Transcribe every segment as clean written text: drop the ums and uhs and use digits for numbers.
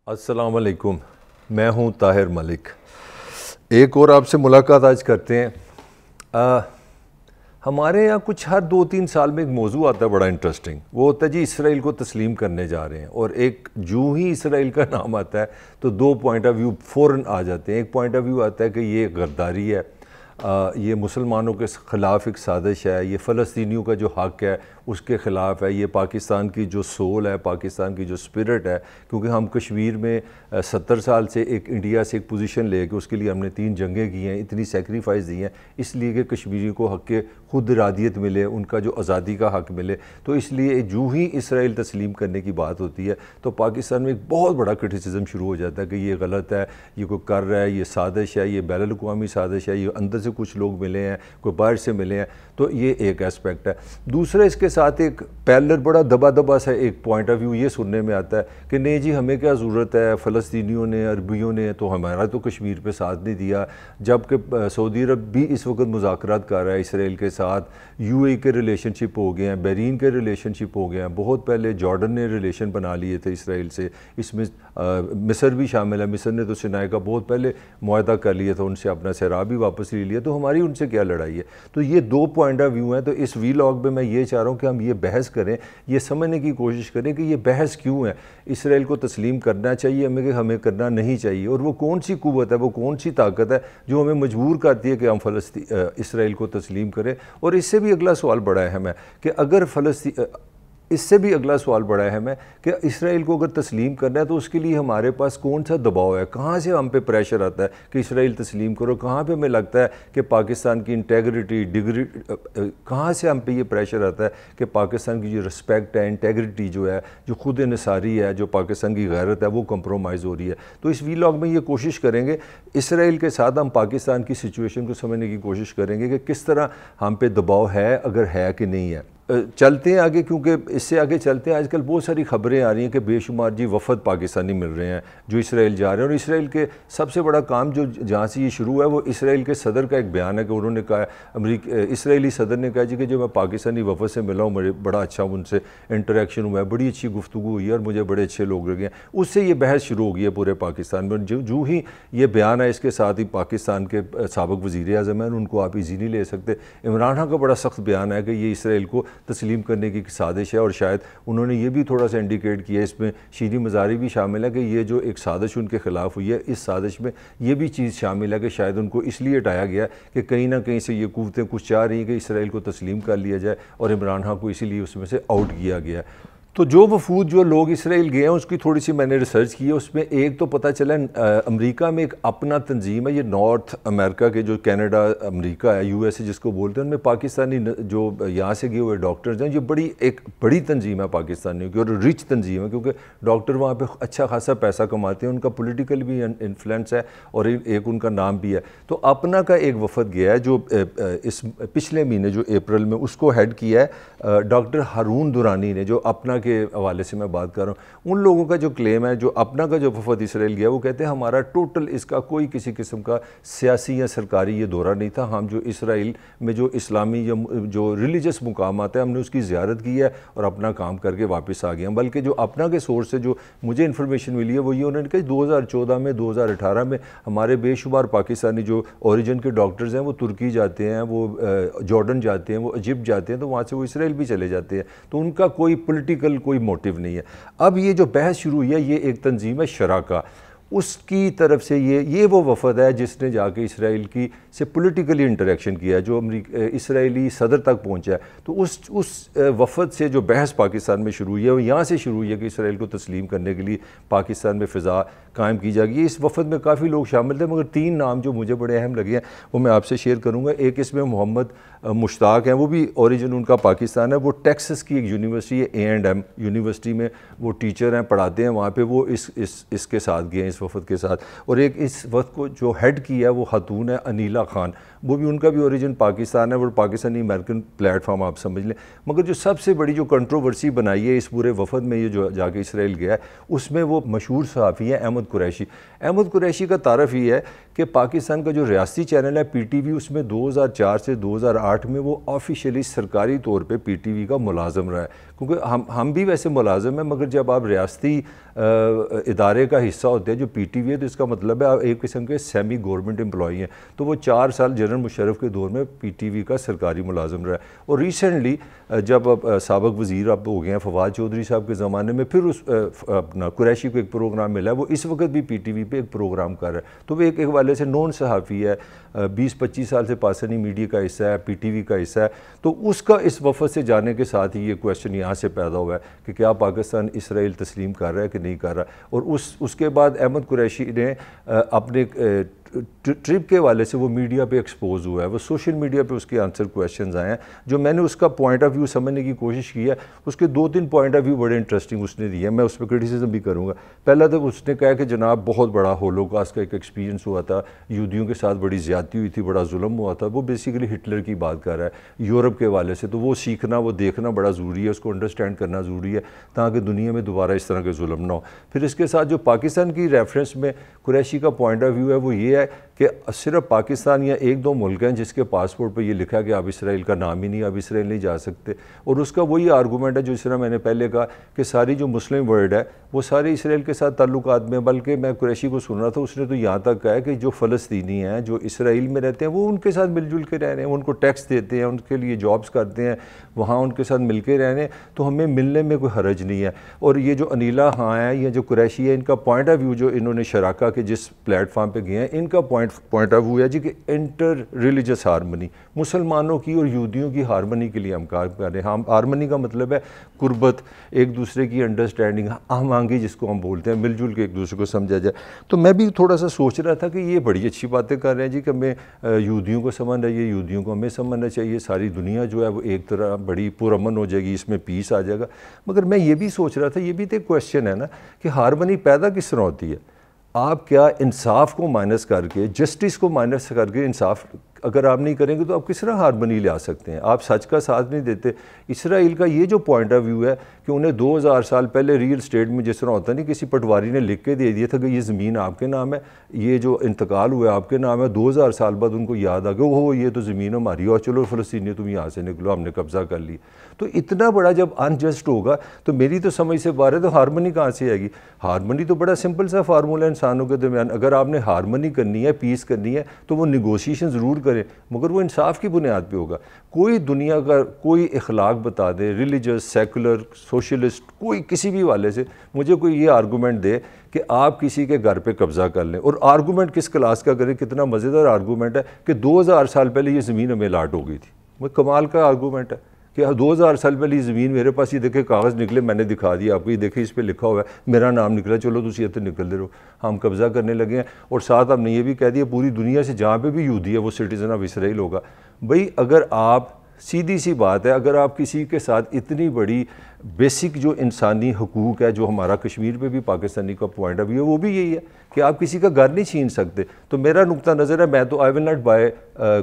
السلام علیکم، میں ہوں طاہر ملک۔ ایک اور آپ سے ملاقات آج کرتے ہیں۔ ہمارے یہاں کچھ ہر 2-3 سال میں ایک موضوع آتا ہے بڑا انٹرسٹنگ، وہ ہوتا ہے جی اسرائیل کو تسلیم کرنے جا رہے ہیں، اور ایک جو ہی اسرائیل کا نام آتا ہے تو 2 پوائنٹ آف ویو فوراً آ جاتے ہیں۔ ایک پوائنٹ آف ویو آتا ہے کہ یہ غداری ہے، یہ مسلمانوں کے خلاف ایک سازش ہے، یہ فلسطینیوں کا جو حق ہے اس کے خلاف ہے، یہ پاکستان کی جو سول ہے، پاکستان کی جو اسپرٹ ہے، کیونکہ ہم کشمیر میں 70 سال سے ایک انڈیا سے ایک پوزیشن لے کے اس کے لیے ہم نے 3 جنگیں کی ہیں، اتنی سیکریفائز دی ہیں اس لیے کہ کشمیریوں کو حق خود ارادیت ملے، ان کا جو آزادی کا حق ملے۔ تو اس لیے جو ہی اسرائیل تسلیم کرنے کی بات ہوتی ہے تو پاکستان میں ایک بہت بڑا کرٹیسزم شروع ہو جاتا ہے کہ یہ غلط ہے، یہ کوئی کر رہا ہے، یہ سازش ہے، یہ بین الاقوامی سازش ہے، یہ اندر سے کچھ لوگ ملے ہیں، کوئی باہر سے ملے ہیں۔ تو یہ ایک اسپیکٹ ہے۔ دوسرا اس کے ساتھ ایک پیرلل بڑا دبا دبا سا ایک پوائنٹ آف ویو یہ سننے میں آتا ہے کہ نہیں جی ہمیں کیا ضرورت ہے، فلسطینیوں نے، عربیوں نے تو ہمارا تو کشمیر پہ ساتھ نہیں دیا، جبکہ سعودی عرب بھی اس وقت مذاکرات کر رہا ہے اسرائیل کے ساتھ، یو اے کے ریلیشن شپ ہو گئے ہیں، بحرین کے ریلیشن شپ ہو گئے ہیں، بہت پہلے جارڈن نے ریلیشن بنا لیے تھے اسرائیل سے، اس میں مصر بھی شامل ہے، مصر نے تو سینائے کا بہت پہلے معاہدہ کر لیا تھا، ان سے اپنا صحرا بھی واپس لے لیا، تو ہماری ان سے کیا لڑائی ہے۔ تو یہ 2 پوائنٹ آف ویو ہیں۔ تو اس ویلاگ میں یہ چاہ رہا ہوں کہ ہم یہ بحث کریں، یہ سمجھنے کی کوشش کریں کہ یہ بحث کیوں ہے، اسرائیل کو تسلیم کرنا چاہیے ہمیں کہ ہمیں کرنا نہیں چاہیے، اور وہ کون سی قوت ہے، وہ کون سی طاقت ہے جو ہمیں مجبور کرتی ہے کہ ہم اسرائیل کو تسلیم کریں۔ اور اس سے بھی اگلا سوال بڑا اہم ہے کہ اگر اس سے بھی اگلا سوال بڑا اہم ہے کہ اسرائیل کو اگر تسلیم کرنا ہے تو اس کے لیے ہمارے پاس کون سا دباؤ ہے، کہاں سے ہم پہ پریشر آتا ہے کہ اسرائیل تسلیم کرو، کہاں پہ ہمیں لگتا ہے کہ پاکستان کی انٹیگریٹی کہاں سے ہم پہ یہ پریشر آتا ہے کہ پاکستان کی جو رسپیکٹ ہے، انٹیگریٹی جو ہے، جو خود انحصاری ہے، جو پاکستان کی غیرت ہے، وہ کمپرومائز ہو رہی ہے۔ تو اس ویلاگ میں یہ کوشش کریں گے اسرائیل کے ساتھ ہم پاکستان کی سچویشن کو سمجھنے کی کوشش کریں گے کہ کس طرح ہم پہ دباؤ ہے، اگر ہے کہ نہیں ہے۔ چلتے ہیں آگے، کیونکہ اس سے آگے چلتے ہیں، آج کل بہت ساری خبریں آ رہی ہیں کہ بے شمار جی وفد پاکستانی مل رہے ہیں جو اسرائیل جا رہے ہیں، اور اسرائیل کے سب سے بڑا کام جو جہاں سے یہ شروع ہے وہ اسرائیل کے صدر کا ایک بیان ہے کہ انہوں نے کہا، اسرائیلی صدر نے کہا جی کہ جو میں پاکستانی وفد سے ملا ہوں، مجھے بڑا اچھا ان سے انٹریکشن ہوا ہے، بڑی اچھی گفتگو ہوئی ہے اور مجھے بڑے اچھے لوگ لگے ہیں۔ اس سے یہ بحث شروع ہو گئی ہے پورے پاکستان میں، جو ہی یہ بیان ہے اس کے ساتھ ہی پاکستان کے سابق وزیر اعظم ہیں، ان کو آپ ایزی نہیں لے سکتے، عمران خان کا بڑا سخت بیان ہے کہ یہ اسرائیل کو تسلیم کرنے کی سازش ہے، اور شاید انہوں نے یہ بھی تھوڑا سا انڈیکیٹ کیا، اس میں شیریں مزاری بھی شامل ہے کہ یہ جو ایک سازش ان کے خلاف ہوئی ہے، اس سازش میں یہ بھی چیز شامل ہے کہ شاید ان کو اس لیے ہٹایا گیا کہ کہیں نہ کہیں سے یہ قوتیں کچھ چاہ رہی ہیں کہ اسرائیل کو تسلیم کر لیا جائے، اور عمران خان کو اسی لیے اس میں سے آؤٹ کیا گیا۔ تو جو وفود جو لوگ اسرائیل گئے ہیں اس کی تھوڑی سی میں نے ریسرچ کی ہے، اس میں ایک تو پتہ چلا امریکہ میں ایک اپنا تنظیم ہے، یہ نارتھ امریکہ کے جو کینیڈا امریکہ ہے، یو ایس اے جس کو بولتے ہیں، ان میں پاکستانی جو یہاں سے گئے ہوئے ڈاکٹرز ہیں، یہ ایک بڑی تنظیم ہے پاکستانیوں کی، اور رچ تنظیم ہے کیونکہ ڈاکٹر وہاں پہ اچھا خاصا پیسہ کماتے ہیں، ان کا پولیٹیکل بھی انفلوئنس ہے اور ایک ان کا نام بھی ہے۔ تو اپنا کا ایک وفد گیا ہے جو اس پچھلے مہینے جو اپریل میں، اس کو ہیڈ کیا ہے ڈاکٹر ہارون دورانی نے، جو اپنا کے حوالے سے میں بات کر رہا ہوں۔ ان لوگوں کا جو کلیم ہے، جو اپنا کا جو وفد اسرائیل گیا، وہ کہتے ہیں ہمارا ٹوٹل اس کا کوئی کسی قسم کا سیاسی یا سرکاری یہ دورہ نہیں تھا، ہم جو اسرائیل میں جو اسلامی یا جو ریلیجس مقامات ہیں ہم نے اس کی زیارت کی ہے اور اپنا کام کر کے واپس آ گئے ہیں۔ بلکہ جو اپنا کے سورس سے جو مجھے انفارمیشن ملی ہے وہ یہ انہوں نے کہا 2014 میں 2018 میں ہمارے بے شمار پاکستانی جو اوریجن کے ڈاکٹرز ہیں وہ ترکی جاتے ہیں، وہ جارڈن جاتے ہیں، وہ ایجپٹ جاتے ہیں، تو وہاں سے وہ اسرائیل بھی چلے جاتے ہیں، تو ان کا کوئی پولیٹیکل کوئی موٹیو نہیں ہے۔ اب یہ جو بحث شروع ہوئی ہے، یہ ایک تنظیم ہے شراکا، اس کی طرف سے یہ وہ وفد ہے جس نے جا کے اسرائیل کی سے پولیٹیکلی انٹریکشن کیا ہے، جو اسرائیلی صدر تک پہنچا ہے۔ تو اس وفد سے جو بحث پاکستان میں شروع ہوئی ہے وہ یہاں سے شروع ہوئی ہے کہ اسرائیل کو تسلیم کرنے کے لیے پاکستان میں فضا قائم کی جائے گی۔ اس وفد میں کافی لوگ شامل تھے، مگر 3 نام جو مجھے بڑے اہم لگے ہیں وہ میں آپ سے شیئر کروں گا۔ ایک اس میں محمد مشتاق ہیں، وہ بھی اوریجن ان کا پاکستان ہے، وہ ٹیکسس کی ایک یونیورسٹی ہے، A&M یونیورسٹی میں وہ ٹیچر ہیں، پڑھاتے ہیں وہاں پہ، وہ اس کے ساتھ گئے ہیں اس اس وفد کے ساتھ. اور ایک اس وفد کو جو ہیڈ کیا ہے وہ خاتون ہے انیلا خان, وہ بھی ان کا بھی اوریجن پاکستان ہے, اور پاکستانی امریکن پلیٹ فارم آپ سمجھ لیں. مگر جو سب سے بڑی جو کنٹروورسی بنائی ہے اس پورے وفد میں, یہ جو جا کے اسرائیل گیا ہے, اس میں وہ مشہور صحافی ہیں احمد قریشی. احمد قریشی کا تعارف یہ ہے کہ پاکستان کا جو ریاستی چینل ہے پی ٹی وی, اس میں 2004 سے 2008 میں وہ آفیشیلی سرکاری طور پہ پی ٹی وی کا ملازم رہا ہے. کیونکہ ہم بھی ویسے ملازم ہیں, مگر جب آپ ریاستی ادارے کا حصہ ہوتے ہیں جو پی ٹی وی ہے, تو اس کا مطلب ہے آپ ایک قسم کے سیمی گورنمنٹ امپلائی ہیں. تو وہ 4 سال جنرل مشرف کے دور میں پی ٹی وی کا سرکاری ملازم رہا ہے. اور ریسنٹلی جب سابق وزیر اب ہو گئے ہیں فواد چودھری صاحب کے زمانے میں, پھر اس اپنا قریشی کو ایک پروگرام ملا ہے, وہ اس وقت بھی پی ٹی وی پہ ایک پروگرام کر رہا ہے. تو وہ ایک حوالے سے نون صحافی ہے, 20-25 سال سے پاکستانی میڈیا کا حصہ ہے, پی ٹی وی کا حصہ ہے. تو اس کا اس وفد سے جانے کے ساتھ ہی یہ کویشچن یہاں سے پیدا ہوا ہے کہ کیا پاکستان اسرائیل تسلیم کر رہا ہے کہ نہیں کر رہا. اور اس کے بعد احمد قریشی نے اپنے ٹرپ کے حوالے سے وہ میڈیا پہ ایکسپوز ہوا ہے, وہ سوشل میڈیا پہ اس کے آنسر کویشچنز آئے ہیں, جو میں نے اس کا پوائنٹ آف ویو سمجھنے کی کوشش کی ہے. اس کے 2-3 پوائنٹ آف ویو بڑے انٹرسٹنگ اس نے دیے ہیں, میں اس پہ کرٹیسزم بھی کروں گا. پہلا تو اس نے کہا کہ جناب بہت بڑا ہولوکاسٹ کا ایک ایکسپیرینس ہوا تھا, یہودیوں کے ساتھ بڑی زیادتی ہوئی تھی, بڑا ظلم ہوا تھا. وہ بیسیکلی ہٹلر کی بات کر رہا ہے یورپ کے حوالے سے. تو وہ سیکھنا, وہ دیکھنا بڑا ضروری ہے, اس کو انڈرسٹینڈ کرنا ضروری ہے تاکہ دنیا میں دوبارہ اس طرح کے ظلم نہ ہو. پھر اس کے ساتھ جو پاکستان کی ریفرنس میں قریشی کا پوائنٹ آف ویو ہے وہ یہ ہے کہ صرف پاکستان یا 1-2 ملک ہیں جس کے پاسپورٹ پہ یہ لکھا ہے کہ آپ اسرائیل کا نام ہی نہیں, آپ اسرائیل نہیں جا سکتے. اور اس کا وہی آرگومنٹ ہے جو اس طرح میں نے پہلے کہا کہ ساری جو مسلم ورلڈ ہے وہ سارے اسرائیل کے ساتھ تعلقات میں. بلکہ میں قریشی کو سن رہا تھا, اس نے تو یہاں تک کہا ہے کہ جو فلسطینی ہیں جو اسرائیل میں رہتے ہیں وہ ان کے ساتھ مل جل کے رہ رہے ہیں, ان کو ٹیکس دیتے ہیں, ان کے لیے جابس کرتے ہیں, وہاں ان کے ساتھ مل کے رہ رہے ہیں, تو ہمیں ملنے میں کوئی حرج نہیں ہے. اور یہ جو انیلا خان ہے یا جو قریشی ہے, ان کا پوائنٹ آف ویو جو انہوں نے شراکہ کے جس پلیٹ فارم پہ گئے ہیں, ان کا پوائنٹ آف ویو ہے جی کہ انٹر ریلیجس ہارمنی, مسلمانوں کی اور یہودیوں کی ہارمنی کے لیے ہم کام کر رہے ہیں. ہارمنی کا مطلب ہے قربت, ایک دوسرے کی انڈرسٹینڈنگ, ہم آہنگی جس کو ہم بولتے ہیں, مل جل کے ایک دوسرے کو سمجھا جائے. تو میں بھی تھوڑا سا سوچ رہا تھا کہ یہ بڑی اچھی باتیں کر رہے ہیں جی کہ ہمیں یہودیوں کو سمجھنا چاہیے, یہودیوں کو ہمیں سمجھنا چاہیے, ساری دنیا جو ہے وہ ایک طرح بڑی پرامن ہو جائے گی, اس میں پیس آ جائے گا. مگر میں یہ بھی سوچ رہا تھا, یہ بھی تو ایک کویشچن ہے نا کہ ہارمنی پیدا کس طرح ہوتی ہے. آپ کیا انصاف کو مائنس کر کے, جسٹس کو مائنس کر کے, انصاف اگر آپ نہیں کریں گے تو آپ کس طرح ہارمنی لے آ سکتے ہیں. آپ سچ کا ساتھ نہیں دیتے. اسرائیل کا یہ جو پوائنٹ آف ویو ہے کہ انہیں 2000 سال پہلے ریئل اسٹیٹ میں جس طرح ہوتا نہیں, کسی پٹواری نے لکھ کے دے دیا تھا کہ یہ زمین آپ کے نام ہے, یہ جو انتقال ہوا ہے آپ کے نام ہے, 2000 سال بعد ان کو یاد آ گیا وہ یہ تو زمین ہماری, اور چلو فلسطینی تم یہاں سے نکلو, ہم نے قبضہ کر لی. تو اتنا بڑا جب انجسٹ ہوگا تو میری تو سمجھ سے باہر ہے, تو ہارمنی کہاں سے آئے گی. ہارمنی تو بڑا سمپل سا فارمولہ ہے انسانوں کے درمیان. اگر آپ نے ہارمنی کرنی ہے, پیس کرنی ہے, تو وہ نیگوشیشن ضرور کریں, مگر وہ انصاف کی بنیاد پہ ہوگا. کوئی دنیا کا کوئی اخلاق بتا دے, ریلیجس, سیکولر, سوشلسٹ, کوئی کسی بھی والے سے مجھے کوئی یہ آرگومنٹ دے کہ آپ کسی کے گھر پہ قبضہ کر لیں, اور آرگومنٹ کس کلاس کا کریں. کتنا مزیدار آرگومنٹ ہے کہ 2000 سال پہلے یہ زمین ہمیں الاٹ ہو گئی تھی. وہ کمال کا آرگومنٹ ہے کہ 2000 سال پہلے یہ زمین میرے پاس, یہ دیکھے کاغذ نکلے, میں نے دکھا دیا آپ کو, یہ دیکھیں اس پہ لکھا ہوا ہے, میرا نام نکلا, چلو تو یہ تو نکل دے رہو, ہم قبضہ کرنے لگے ہیں. اور ساتھ ہم نے یہ بھی کہہ دیا پوری دنیا سے جہاں پہ بھی یہودی ہے وہ سٹیزن آف اسرائیل ہوگا. بھئی اگر آپ, سیدھی سی بات ہے, اگر آپ کسی کے ساتھ اتنی بڑی بیسک جو انسانی حقوق ہے, جو ہمارا کشمیر پہ بھی پاکستانی کا پوائنٹ آف ویو ہے وہ بھی یہی ہے کہ آپ کسی کا گھر نہیں چھین سکتے. تو میرا نقطہ نظر ہے, میں تو آئی ول ناٹ بائی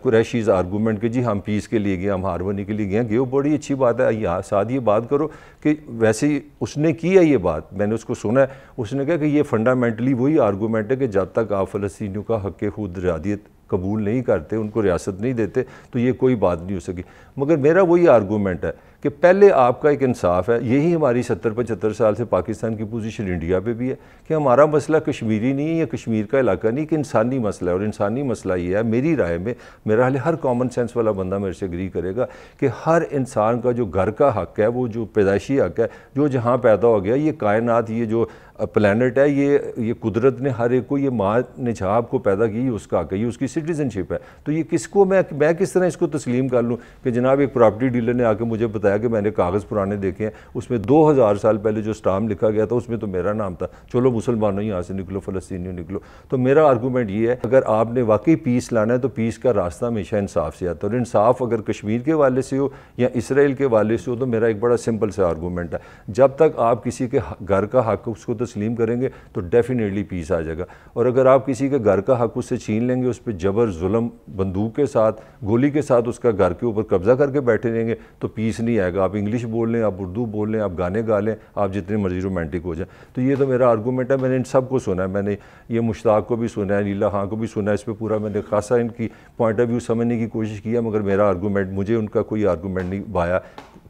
قریشیز آرگومنٹ کہ جی ہم پیس کے لیے گئے, ہم ہارمونی کے لیے گئے. وہ بڑی اچھی بات ہے. یہاں ساتھ یہ بات کرو کہ ویسے ہی اس نے کی ہے یہ بات, میں نے اس کو سنا ہے, اس نے کہا کہ یہ فنڈامنٹلی وہی آرگومنٹ ہے کہ جب تک آپ فلسطینیوں کا حق خود ارادیت قبول نہیں کرتے, ان کو ریاست نہیں دیتے, تو یہ کوئی بات نہیں ہو سکی. مگر میرا وہی آرگومنٹ ہے کہ پہلے آپ کا ایک انصاف ہے. یہی ہماری 70-75 سال سے پاکستان کی پوزیشن انڈیا پہ بھی ہے کہ ہمارا مسئلہ کشمیری نہیں ہے یا کشمیر کا علاقہ نہیں, کہ انسانی مسئلہ ہے. اور انسانی مسئلہ یہ ہے میری رائے میں, میرا حال ہر کامن سینس والا بندہ میرے سے اگری کرے گا کہ ہر انسان کا جو گھر کا حق ہے, وہ جو پیدائشی حق ہے, جو جہاں پیدا ہو گیا, یہ کائنات, یہ جو پلانٹ ہے, یہ قدرت نے ہر ایک کو, یہ ماں نے جہاں آپ کو پیدا کی, اس کا حق ہے, یہ اس کی سٹیزن شپ ہے. تو یہ کس کو میں کس طرح اس کو تسلیم کر لوں کہ جناب ایک پراپرٹی ڈیلر نے آ کے مجھے بتایا بتایا کہ میں نے کاغذ پرانے دیکھے ہیں، اس میں 2000 سال پہلے جو اسٹامپ لکھا گیا تھا اس میں تو میرا نام تھا، چلو مسلمانوں یہاں سے نکلو، فلسطینیوں نکلو۔ تو میرا آرگومنٹ یہ ہے اگر آپ نے واقعی پیس لانا ہے تو پیس کا راستہ ہمیشہ انصاف سے آتا ہے، اور انصاف اگر کشمیر کے حوالے سے ہو یا اسرائیل کے حوالے سے ہو تو میرا ایک بڑا سمپل سا آرگومنٹ ہے، جب تک آپ کسی کے گھر کا حق اس کو تسلیم کریں گے تو ڈیفینیٹلی پیس آ جائے گا، اور اگر آپ کسی کے گھر کا حق اس سے چھین لیں گے، اس پہ جبر، ظلم، بندوق کے ساتھ، گولی کے ساتھ اس کا گھر کے اوپر قبضہ کر کے بیٹھے رہیں گے تو پیس نہیں آئے گا۔ آپ انگلش بول لیں، آپ اردو بول لیں، آپ گانے گا لیں، آپ جتنے مرضی رومانٹک ہو جائیں۔ تو یہ تو میرا آرگومنٹ ہے، میں نے ان سب کو سنا ہے، میں نے یہ مشتاق کو بھی سنا ہے، نیلا خان کو بھی سنا ہے، اس پہ پورا میں نے خاصا ان کی پوائنٹ آف ویو سمجھنے کی کوشش کی ہے، مگر میرا آرگومنٹ، مجھے ان کا کوئی آرگومنٹ نہیں بھایا،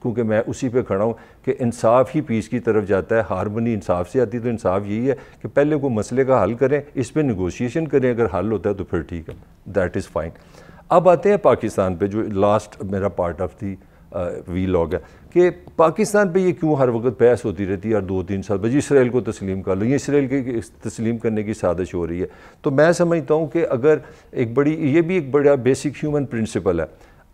کیونکہ میں اسی پہ کھڑا ہوں کہ انصاف ہی پیس کی طرف جاتا ہے، ہارمونی انصاف سے آتی ہے۔ تو انصاف یہی ہے کہ پہلے کوئی مسئلے کا حل کریں، اس پہ نیگوشیشن کریں، اگر حل ہوتا ہے تو پھر ٹھیک ہے، دیٹ از فائن۔ اب آتے ہیں پاکستان پہ، جو لاسٹ میرا part of the vlog ہے کہ پاکستان پہ یہ کیوں ہر وقت بحث ہوتی رہتی ہے، اور 2-3 سال بعد اسرائیل کو تسلیم کر لو، یہ اسرائیل کے تسلیم کرنے کی سازش ہو رہی ہے۔ تو میں سمجھتا ہوں کہ اگر یہ بھی ایک بڑا بیسک ہیومن پرنسپل ہے،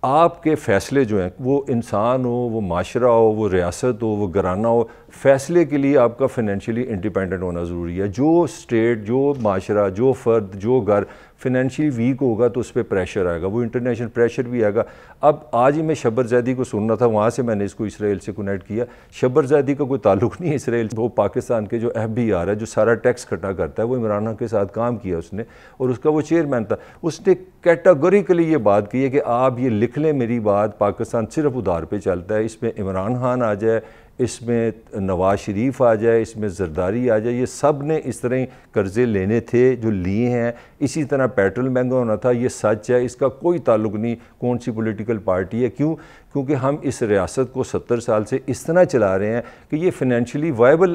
آپ کے فیصلے جو ہیں وہ انسان ہو، وہ معاشرہ ہو، وہ ریاست ہو، وہ گھرانہ ہو، فیصلے کے لیے آپ کا فائنینشلی انڈیپینڈنٹ ہونا ضروری ہے۔ جو اسٹیٹ، جو معاشرہ، جو فرد، جو گھر فائنینشلی ویک ہوگا تو اس پہ پریشر آئے گا، وہ انٹرنیشنل پریشر بھی آئے گا۔ اب آج ہی میں شبر زیدی کو سننا تھا، وہاں سے میں نے اس کو اسرائیل سے کنیکٹ کیا۔ شبر زیدی کا کوئی تعلق نہیں ہے اسرائیل سے، وہ پاکستان کے جو FBR ہے، جو سارا ٹیکس کٹا کرتا ہے، وہ عمران خان کے ساتھ کام کیا اس نے، اور اس کا وہ چیئرمین تھا۔ اس نے کیٹاگوریکلی یہ بات کی ہے کہ آپ یہ لکھ لیں میری بات، پاکستان صرف ادھار پہ چلتا ہے، اس میں عمران خان آ جائے، اس میں نواز شریف آ جائے، اس میں زرداری آ جائے، یہ سب نے اس طرح قرضے لینے تھے جو لیے ہیں، اسی طرح پیٹرول مہنگا ہونا تھا، یہ سچ ہے، اس کا کوئی تعلق نہیں کون سی پولیٹیکل پارٹی ہے۔ کیونکہ ہم اس ریاست کو 70 سال سے اس طرح چلا رہے ہیں کہ یہ فائنینشلی وائبل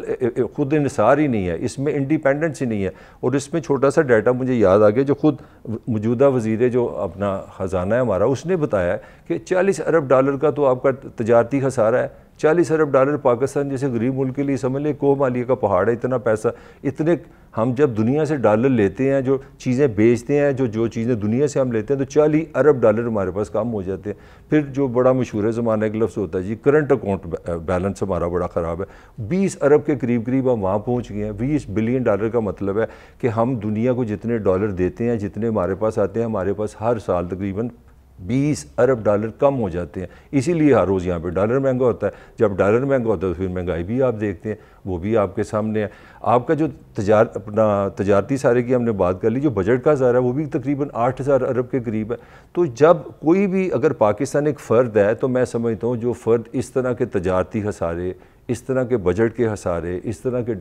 خود انحصار ہی نہیں ہے، اس میں انڈیپینڈنس ہی نہیں ہے۔ اور اس میں چھوٹا سا ڈیٹا مجھے یاد آ گیا جو خود موجودہ وزیر جو اپنا خزانہ ہے ہمارا، اس نے بتایا کہ $40 ارب کا تو آپ کا تجارتی خسارہ ہے۔ $40 ارب پاکستان جیسے غریب ملک کے لیے سمجھ لیں کوہ مالیہ کا پہاڑ ہے، اتنا پیسہ، اتنے ہم جب دنیا سے ڈالر لیتے ہیں، جو چیزیں بیچتے ہیں، جو چیزیں دنیا سے ہم لیتے ہیں، تو $40 ارب ہمارے پاس کم ہو جاتے ہیں۔ پھر جو بڑا مشہور زمانہ ایک لفظ ہوتا ہے جی کرنٹ اکاؤنٹ بیلنس ہمارا بڑا خراب ہے، 20 ارب کے قریب ہم وہاں پہنچ گئے ہیں۔ $20 بلین کا مطلب ہے کہ ہم دنیا کو جتنے ڈالر دیتے ہیں، جتنے ہمارے پاس آتے ہیں، ہمارے پاس ہر سال تقریباً $20 ارب کم ہو جاتے ہیں۔ اسی لیے ہر روز یہاں پہ ڈالر مہنگا ہوتا ہے۔ جب ڈالر مہنگا ہوتا ہے تو پھر مہنگائی بھی آپ دیکھتے ہیں، وہ بھی آپ کے سامنے ہے۔ آپ کا جو اپنا تجارتی سارے کی ہم نے بات کر لی، جو بجٹ کا خسارہ ہے وہ بھی تقریباً 8000 ارب کے قریب ہے۔ تو جب کوئی بھی اگر پاکستان ایک فرد ہے تو میں سمجھتا ہوں جو فرد اس طرح کے تجارتی خسارے، اس طرح کے بجٹ کے خسارے، اس طرح کے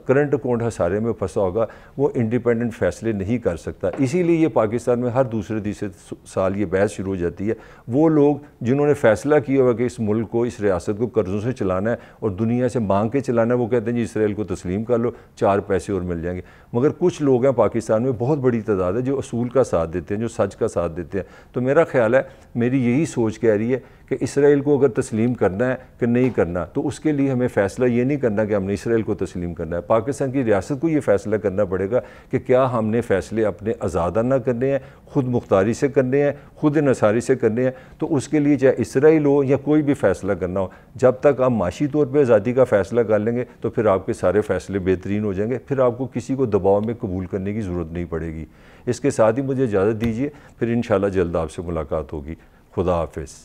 کرنٹ اکاؤنٹ خسارے میں پھنسا ہوگا، وہ انڈیپینڈنٹ فیصلے نہیں کر سکتا۔ اسی لیے یہ پاکستان میں ہر دوسرے تیسرے سال یہ بحث شروع ہو جاتی ہے۔ وہ لوگ جنہوں نے فیصلہ کیا ہوا کہ اس ملک کو، اس ریاست کو قرضوں سے چلانا ہے اور دنیا سے مانگ کے چلانا ہے، وہ کہتے ہیں جی اسرائیل کو تسلیم کر لو، 4 پیسے اور مل جائیں گے۔ مگر کچھ لوگ ہیں پاکستان میں، بہت بڑی تعداد ہے، جو اصول کا ساتھ دیتے ہیں، جو سچ کا ساتھ دیتے ہیں۔ تو میرا خیال ہے، میری یہی سوچ کہہ رہی ہے کہ اسرائیل کو اگر تسلیم کرنا ہے کہ نہیں کرنا، تو اس کے لیے ہمیں فیصلہ یہ نہیں کرنا کہ ہم نے اسرائیل کو تسلیم کرنا ہے۔ پاکستان کی ریاست کو یہ فیصلہ کرنا پڑے گا کہ کیا ہم نے فیصلے اپنے آزادانہ کرنے ہیں، خود مختاری سے کرنے ہیں، خود انحصاری سے کرنے ہیں۔ تو اس کے لیے چاہے اسرائیل ہو یا کوئی بھی فیصلہ کرنا ہو، جب تک آپ معاشی طور پہ آزادی کا فیصلہ کر لیں گے تو پھر آپ کے سارے فیصلے بہترین ہو جائیں گے، پھر آپ کو کسی کو دباؤ میں قبول کرنے کی ضرورت نہیں پڑے گی۔ اس کے ساتھ ہی مجھے اجازت دیجیے، پھر انشاءاللہ جلد آپ سے ملاقات ہوگی۔ خدا حافظ۔